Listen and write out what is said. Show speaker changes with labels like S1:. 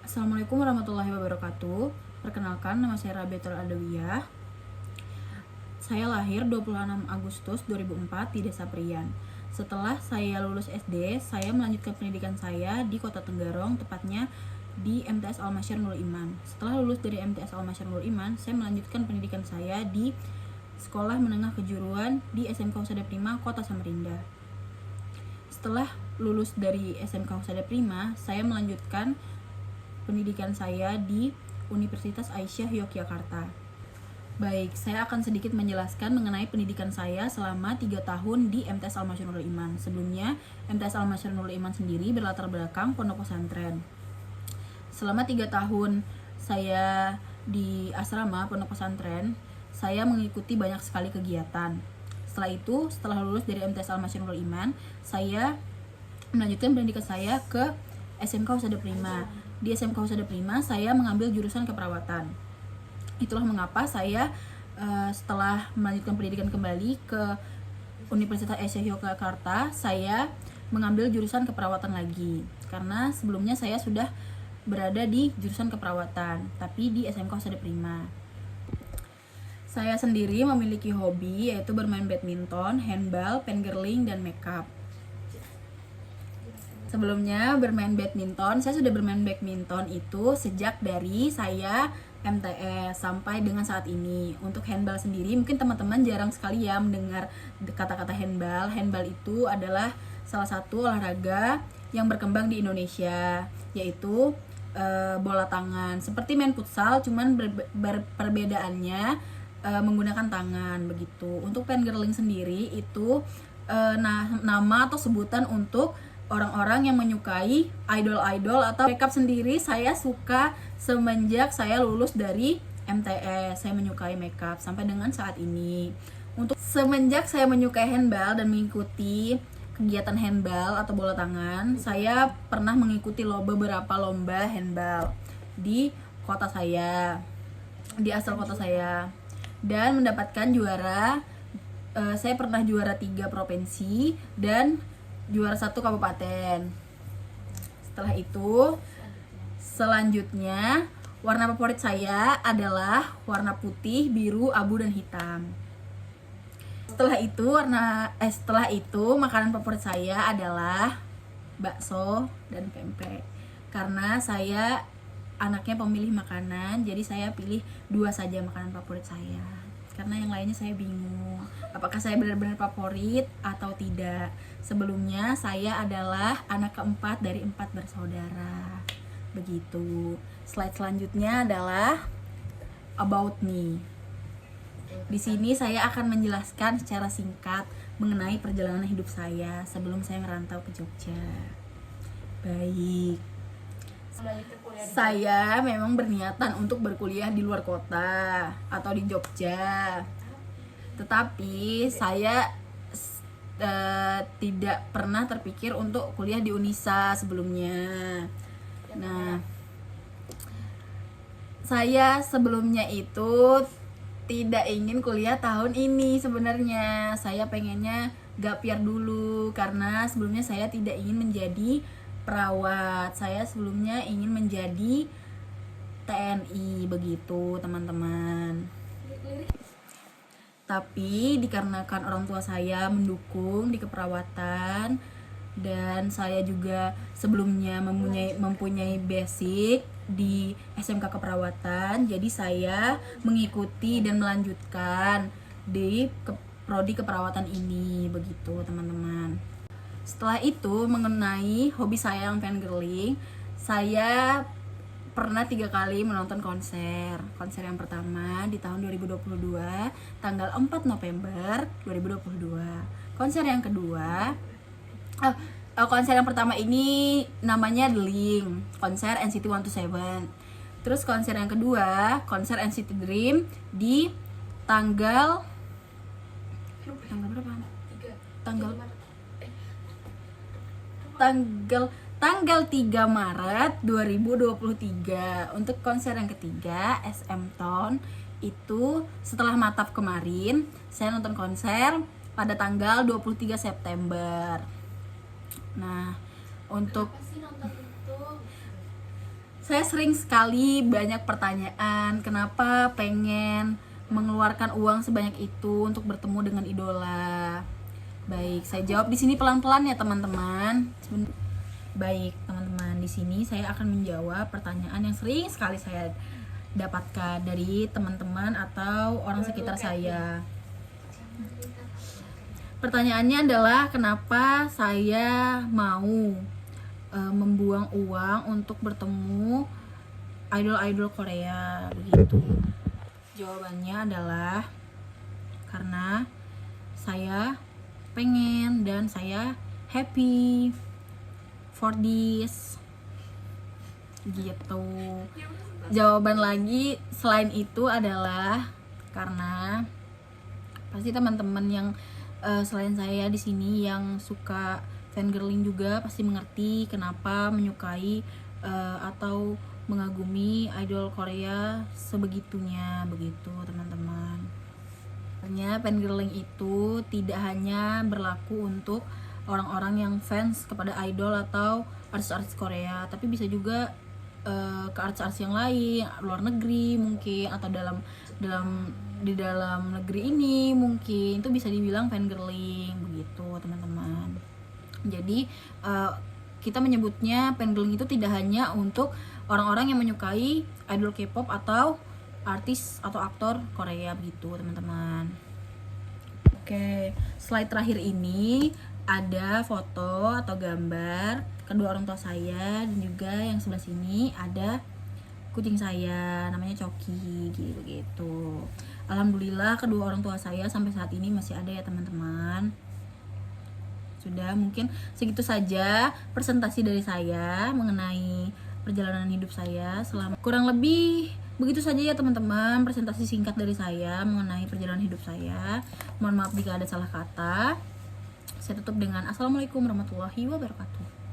S1: Assalamualaikum warahmatullahi wabarakatuh. Perkenalkan, nama saya Rabiatul Adawiyah. Saya lahir 26 Agustus 2004 di Desa Prian. Setelah saya lulus SD, saya melanjutkan pendidikan saya di Kota Tenggarong, tepatnya di MTS Al-Masyar Nurul Iman. Setelah lulus dari MTS Al-Masyar Nurul Iman, saya melanjutkan pendidikan saya di Sekolah Menengah Kejuruan di SMK Husada Prima, Kota Samarinda. Setelah lulus dari SMK Husada Prima, saya melanjutkan pendidikan saya di Universitas Aisyah Yogyakarta. Baik, saya akan sedikit menjelaskan mengenai pendidikan saya selama 3 tahun di MTS Al-Masyar Nurul Iman. Sebelumnya, MTS Al-Masyar Nurul Iman sendiri berlatar belakang pondok pesantren. Selama 3 tahun saya di asrama pondok pesantren, saya mengikuti banyak sekali kegiatan. Setelah itu, setelah lulus dari MTS Al-Masyar Nurul Iman, saya melanjutkan pendidikan saya ke SMK Husada Prima. Di SMK Husada Prima, saya mengambil jurusan keperawatan. Itulah mengapa saya setelah melanjutkan pendidikan kembali ke Universitas Aisyah Yogyakarta, saya mengambil jurusan keperawatan lagi. Karena sebelumnya saya sudah berada di jurusan keperawatan, tapi di SMK Husada Prima. Saya sendiri memiliki hobi yaitu bermain badminton, handball, fangirling, dan makeup. Sebelumnya bermain badminton, saya sudah bermain badminton itu sejak dari saya MTS sampai dengan saat ini. Untuk handball sendiri, mungkin teman-teman jarang sekali ya mendengar kata-kata handball. Handball itu adalah salah satu olahraga yang berkembang di Indonesia, yaitu bola tangan. Seperti main futsal, cuman perbedaannya menggunakan tangan begitu. Untuk fangirling sendiri itu nama atau sebutan untuk orang-orang yang menyukai idol-idol atau makeup. Sendiri saya suka semenjak saya lulus dari MTS. Saya menyukai makeup sampai dengan saat ini. Untuk semenjak saya menyukai handball dan mengikuti kegiatan handball atau bola tangan, saya pernah mengikuti beberapa lomba handball di kota saya, di asal kota saya, dan mendapatkan juara. Saya pernah juara 3 provinsi dan juara 1 kabupaten. Setelah itu, selanjutnya warna favorit saya adalah warna putih, biru, abu, dan hitam. Setelah itu makanan favorit saya adalah bakso dan pempek. Karena saya anaknya pemilih makanan, jadi saya pilih 2 saja makanan favorit saya. Karena yang lainnya saya bingung apakah saya benar-benar favorit atau tidak. Sebelumnya saya adalah anak keempat dari 4 bersaudara. Begitu. Slide selanjutnya adalah about me. Di sini saya akan menjelaskan secara singkat mengenai perjalanan hidup saya sebelum saya merantau ke Jogja. Baik. Saya memang berniatan untuk berkuliah di luar kota atau di Jogja. Tetapi saya tidak pernah terpikir untuk kuliah di Unisa sebelumnya. Nah, saya sebelumnya itu tidak ingin kuliah tahun ini sebenarnya. Saya pengennya gap year dulu karena sebelumnya saya tidak ingin menjadi perawat. Saya sebelumnya ingin menjadi TNI begitu, teman-teman. Tapi dikarenakan orang tua saya mendukung di keperawatan dan saya juga sebelumnya mempunyai basic di SMK keperawatan, jadi saya mengikuti dan melanjutkan di prodi keperawatan ini begitu, teman-teman. Setelah itu mengenai hobi saya yang fangirling, saya pernah 3 kali menonton konser. Konser yang pertama di tahun 2022 tanggal 4 November 2022. Konser yang kedua konser yang pertama ini namanya The Link, konser NCT 127. Terus konser yang kedua, konser NCT Dream di tanggal berapa? Tanggal 3 Maret 2023. Untuk konser yang ketiga, SM Town, itu setelah Mataf kemarin, saya nonton konser pada tanggal 23 September. Nah, untuk Saya sering sekali banyak pertanyaan, kenapa pengen mengeluarkan uang sebanyak itu untuk bertemu dengan idola. Baik, saya jawab di sini pelan-pelan ya teman-teman. Baik, teman-teman, di sini saya akan menjawab pertanyaan yang sering sekali saya dapatkan dari teman-teman atau orang sekitar saya. Pertanyaannya adalah kenapa saya mau membuang uang untuk bertemu idol-idol Korea begitu. Jawabannya adalah karena saya pengen dan saya happy for this gitu. Jawaban lagi selain itu adalah karena pasti teman-teman yang selain saya di sini yang suka fangirling juga pasti mengerti kenapa menyukai atau mengagumi idol Korea sebegitunya begitu teman-teman. Sebenarnya fangirling itu tidak hanya berlaku untuk orang-orang yang fans kepada idol atau artis-artis Korea, tapi bisa juga ke artis-artis yang lain, luar negeri mungkin, atau di dalam negeri ini mungkin itu bisa dibilang fangirling begitu teman-teman. Jadi kita menyebutnya fangirling itu tidak hanya untuk orang-orang yang menyukai idol K-pop atau artis atau aktor Korea begitu teman-teman. Oke, slide terakhir ini ada foto atau gambar kedua orang tua saya, dan juga yang sebelah sini ada kucing saya namanya Coki gitu. Alhamdulillah kedua orang tua saya sampai saat ini masih ada ya teman-teman. Sudah, mungkin segitu saja presentasi dari saya mengenai perjalanan hidup saya selama kurang lebih begitu saja ya teman-teman, presentasi singkat dari saya mengenai perjalanan hidup saya. Mohon maaf jika ada salah kata. Saya tutup dengan Assalamualaikum warahmatullahi wabarakatuh.